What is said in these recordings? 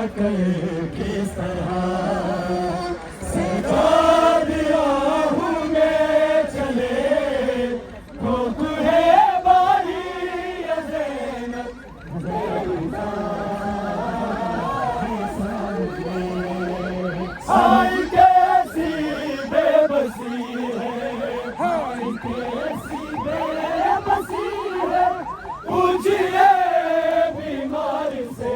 कर किस तरह सजा दिया हूँ मैं चले ठोक है बारी ज़ैनब हाय कैसी बेबसी है हाय कैसी बेबसी है पूछिए बीमार से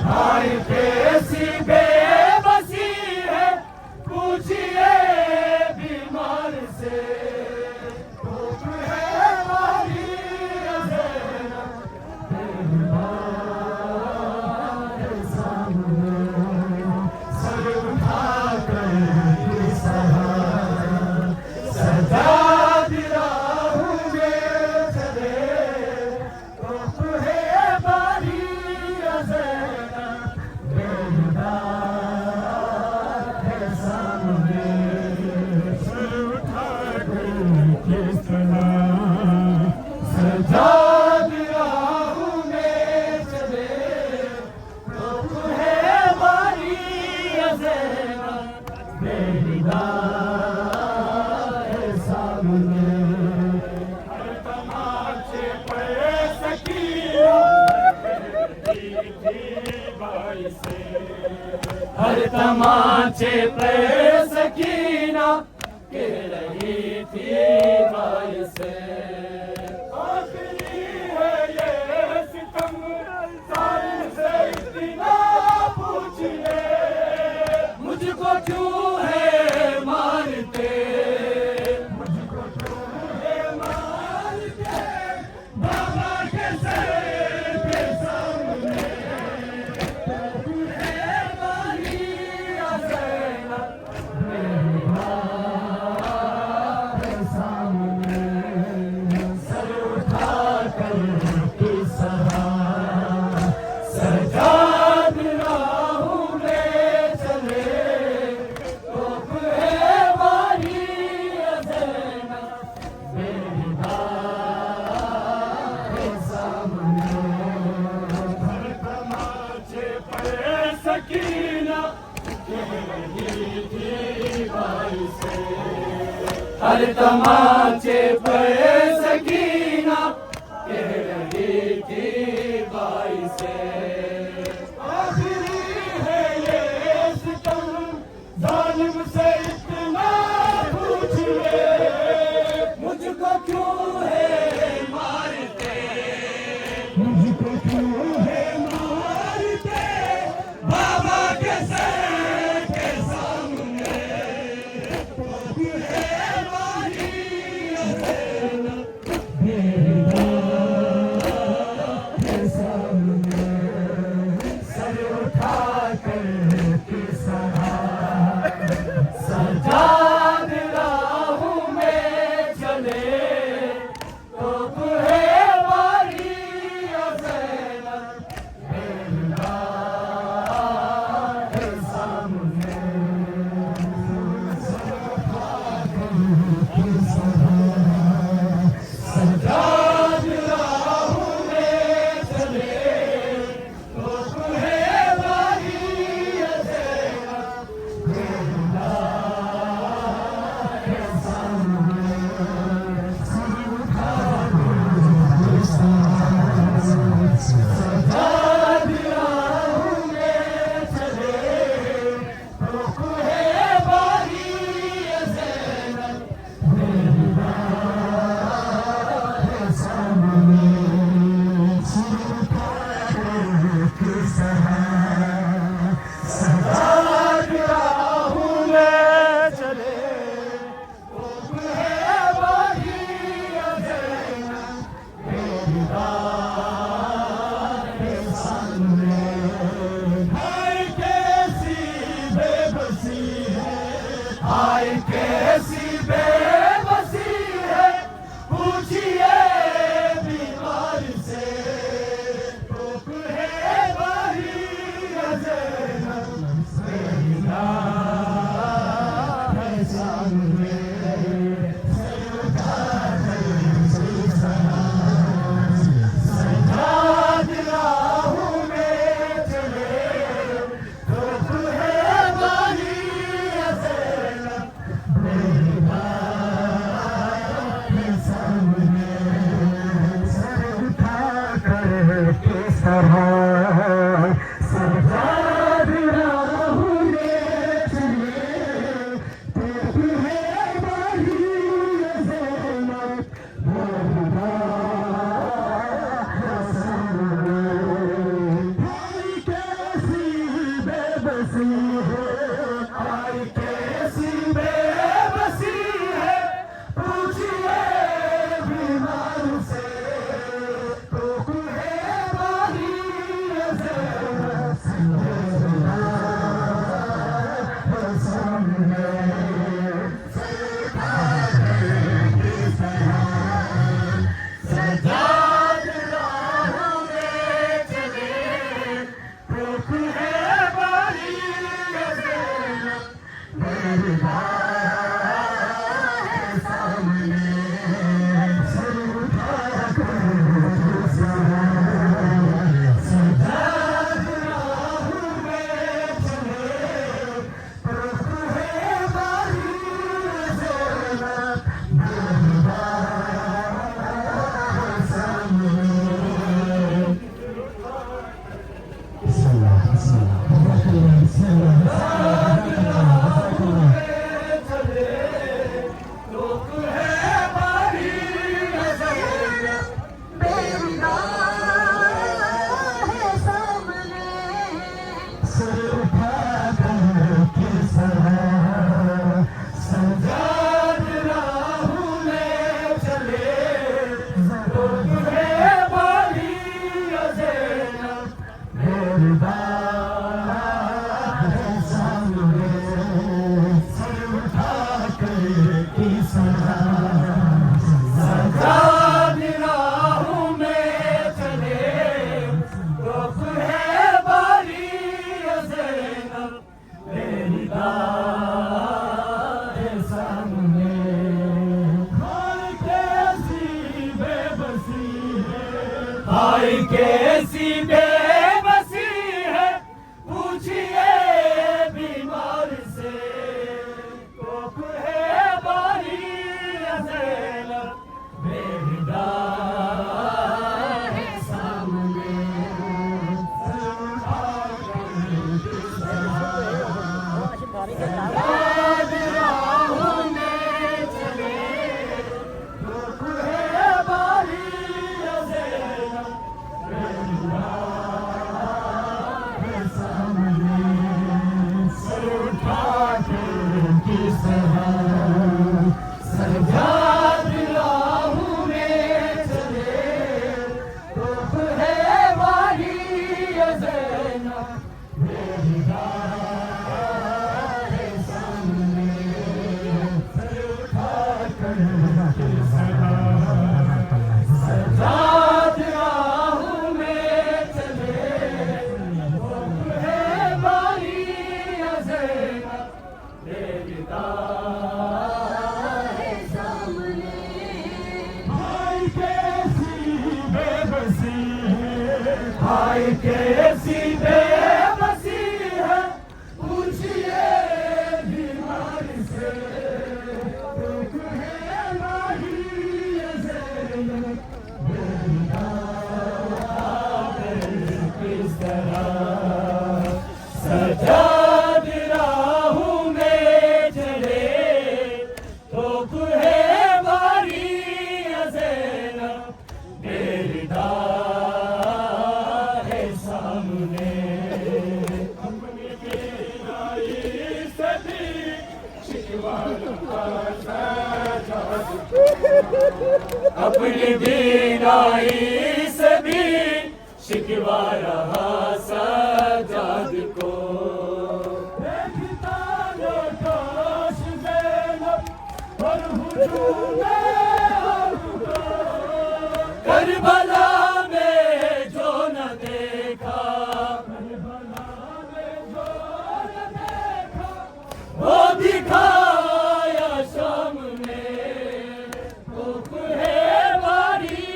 हाय कैसी बेबसी है, पूछिए बीमार से। धूप है हमारी ज़ैनब, दरबार सामने सर उठाकर किस तरह सजा दिया हूँ मैं चले। धूप है हमारी ज़ैनब, दरबार सामने सर उठाकर किस तरह सजा दिया हूँ मैं चले। धूप है हमारी ज़ैनब, दरबार सामने। हर तमाचे पे सकीना बाई से, हर तमाचे पे सकीना कह रही थी बाई से। आखिरी है ये सितम, जालिम से इतना पूछिए, मुझको क्यों है मारते, मुझको क्यों है मारते। बाबा के सर के सामने है हमारी ज़ैनब, दरबार सामने सर उठाकर किस तरह सजा दिया हूँ मैं चले। धूप है हमारी ज़ैनब, दरबार सामने। हर तमाचे पे सकीना कह रही थी बाई से, हर तमाचे पे सकीना कह रही थी बाई से। आखिरी है ये सितम, जालिम से इतना पूछिए, मुझको क्यों है मारते, मुझको क्यों है मारते। बाबा के सर के सामने धूप है हमारी ज़ैनब, दरबार सामने सर उठाकर किस तरह सजा दिया हूँ मैं चले। धूप है हमारी ज़ैनब, दरबार सामने सर उठाकर किस तरह सजा दिया हूँ मैं चले। धूप है हमारी ज़ैनब, दरबार सामने सर उठाकर किस तरह सजा दिया हूँ मैं चले। धूप है हमारी ज़ैनब, दरबार सामने सर उठाकर किस तरह सजा दिया हूँ मैं चले। धूप है हमारी ज़ैनब, दरबार सामने। हाय कैसी बेबसी है, हाय कैसी बेबसी है, पूछिए बीमार से। धूप है हमारी ज़ैनब, दरबार सामने सर उठाकर किस तरह सजा दिया हूँ मैं चले। धूप है हमारी ज़ैनब, दरबार सामने सर उठाकर किस तरह सजा दिया हूँ मैं चले। धूप है हमारी ज़ैनब, दरबार सामने। हाय कैसी कैसी बेबसी है पूछिए बीमार से, कोप है बारी ज़ैनब बेहिदार है सामने। याद राहों में चले, कोप है बारी ज़ैनब बेहिदार है सामने। सर उठा के किस सजाद राहों में चले, कोप है बारी ज़ैनब बेहिदार है सामने। सर उठा कर किस सजाद राहों में चले, कोप है बारी ज़ैनब बेहिदार है सामने। हाय कैसी बेबसी है, हाय कैसी बेबसी है पूछिए बीमार से, दुख है माही ज़ैनब किस तरह सजाद राहों में चले, तोप है बारी ज़ैनब बेहिदार है सामने। अपनी बेनाई से भी शिकवा रहा सजाद को, अपनी बेनाई से भी शिकवा रहा सजाद को। देखता न काश ज़ैनब पर हुजूम हमको, करबला में जो न देखा, करबला में जो न देखा, वो दिखाया शाम में, कोप है बारी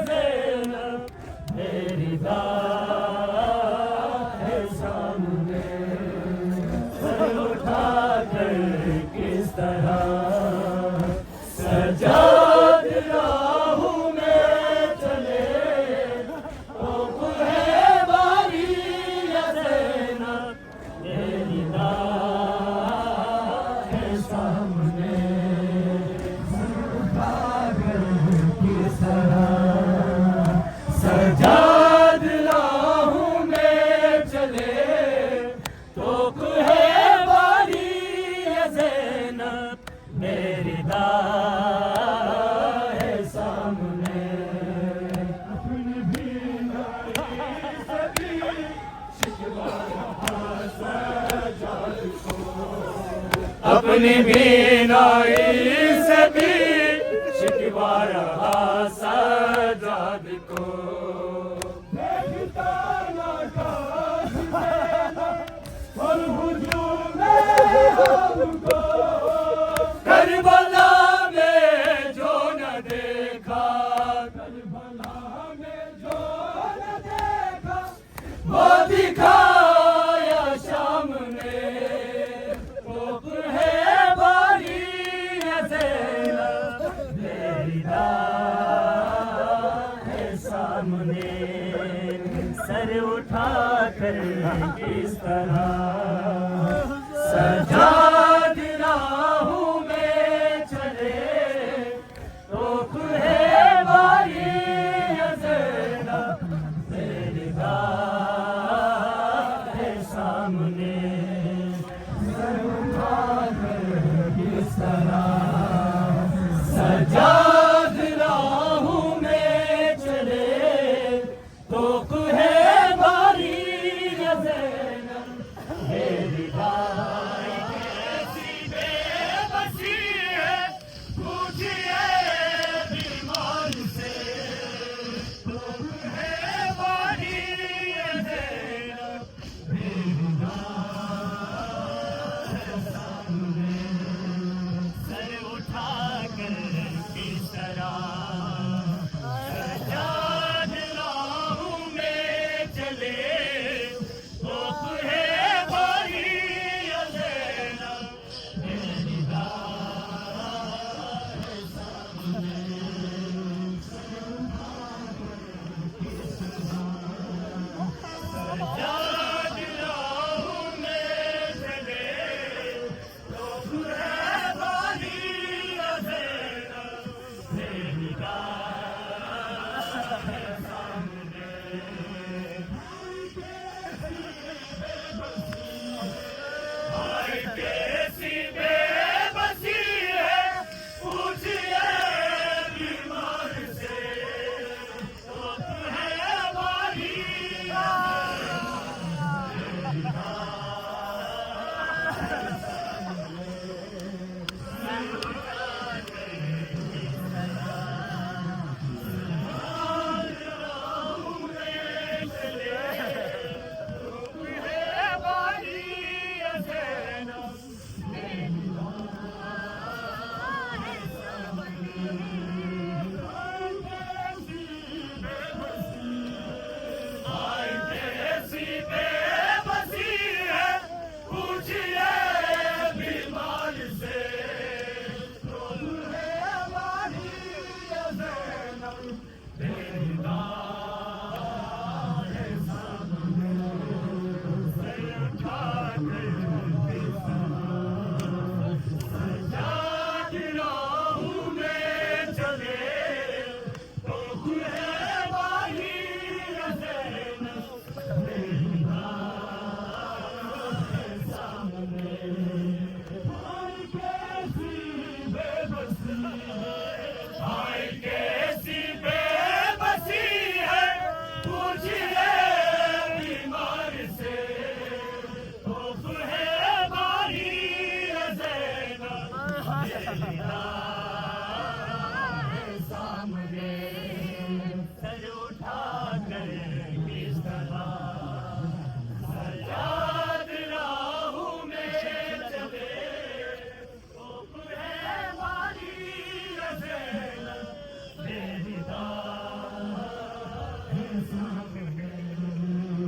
ज़ैनब बेहिदार है सामने। सर उठा कर किस तरह सजाद राहों में चले, कोप है बारी ज़ैनब बेहिदार है सामने। किस तरह सजाद राहों में चले, तोप है बारी ज़ैनब बेहिदार है सामने। अपनी बीनाई से भी शिकवा रहा सजाद को, अपनी बीनाई से भी शिकवा रहा सजाद को। देखता न काश ज़ैनब पर हुजूम हमको, करबला में जो न देखा, करबला में जो न देखा, वो दिखाया शाम में, कोप है बारी ज़ैनब बेहिदार है सामने। सर उठा कर किस तरह सजाद राहों में चले, तोप है बारी ज़ैनब बेहिदार है सामने। सर उठा कर किस तरह सजाद राहों में चले, तोप है बारी ज़ैनब बेहिदार कैसी बेबसी है पूछिए बीमार से तो है हमारी कैसी बेबसी है पूछिए बीमार से तो है हमारी कैसी बेबसी है पूछिए बीमार से खौफ है हमारी सामने सर उठा कर किस तरह सजाद राहों में चले खौफ है हमारी सजाद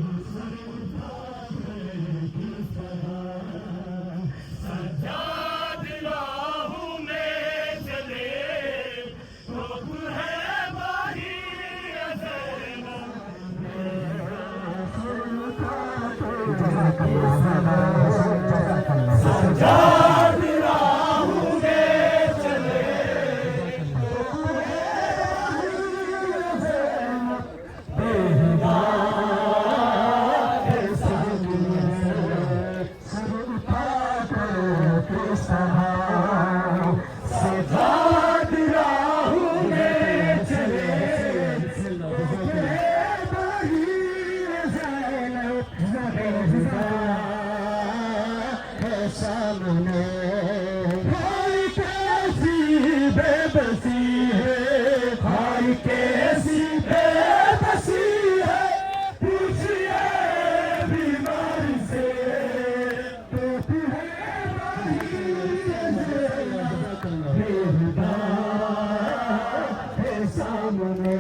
राहों में चले खौफ है हमारी सजाद राहों में चले सजाद राहों में चले सामने हाय कैसी बेबसी है, हाय कैसी बेबसी है, पूछिए बीमार से तो है सामने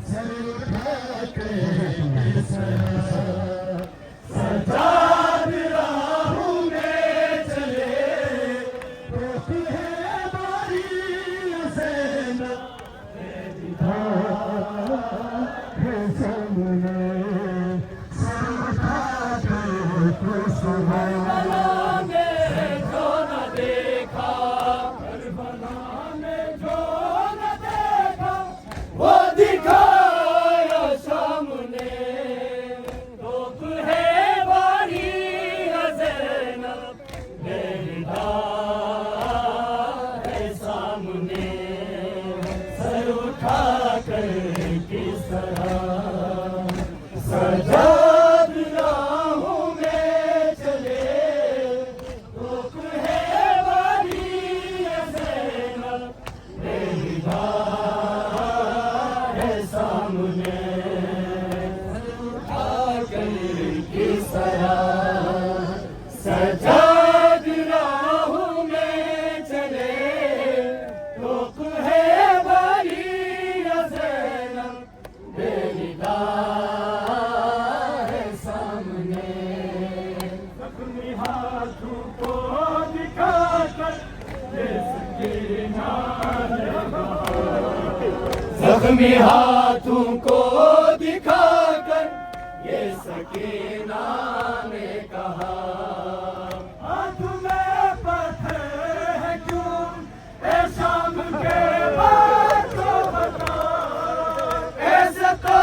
सर उठा कर सजाद राहों में चले है बारी सेना है सामने सर उठा कर करबला में जो न देखा करबला में जो न देखा वो दिखाया सामने खौफ है बारी ज़ैनब बेरिदा है सामने सर उठा कर किस तरह सजाद राहों में चले खौफ है बारी ज़ैनब बेरिदा है सामने किस तरह सजाद राहों में चले खौफ है बारी ज़ैनब बेरिदा है सामने अपनी हाथों को दिखाकर जिसकी नाल जख्मी हाथों को दिखाकर ये सकीना ने कहा हाथ में पत्थर है क्यों ए शाम के बाद तो बता ऐसे तो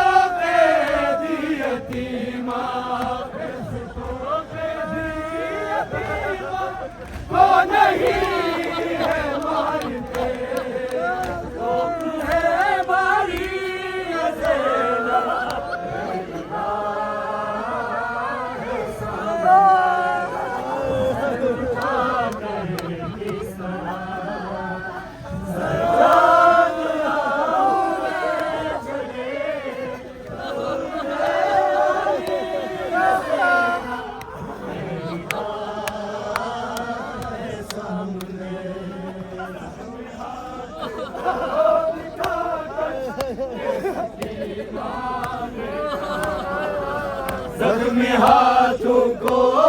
में हाथों को